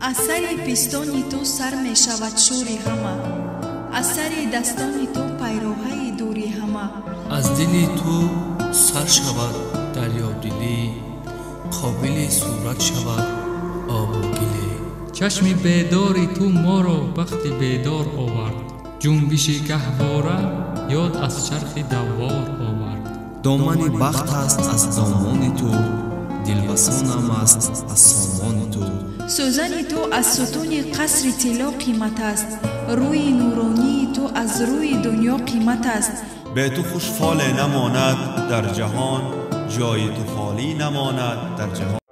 از سر پستان تو سر می شود شور همه، از سر دستان تو پیراهه دوری همه. از دل تو سر شود دریا دلی، قابل صورت شود آب و گلی. چشم بیدار تو ما را وقتی بیدار آورد، جنبش گهواره یاد از چرخ دوار آورد. دامن بخت است از دامان تو، دلبسانم است از سامان تو. سوزن تو از ستون قصر طلا قیمت است، روی نورانی تو از روی دنیا قیمت است. به تو خوش فال نماند در جهان، جای تو خالی نماند در جهان.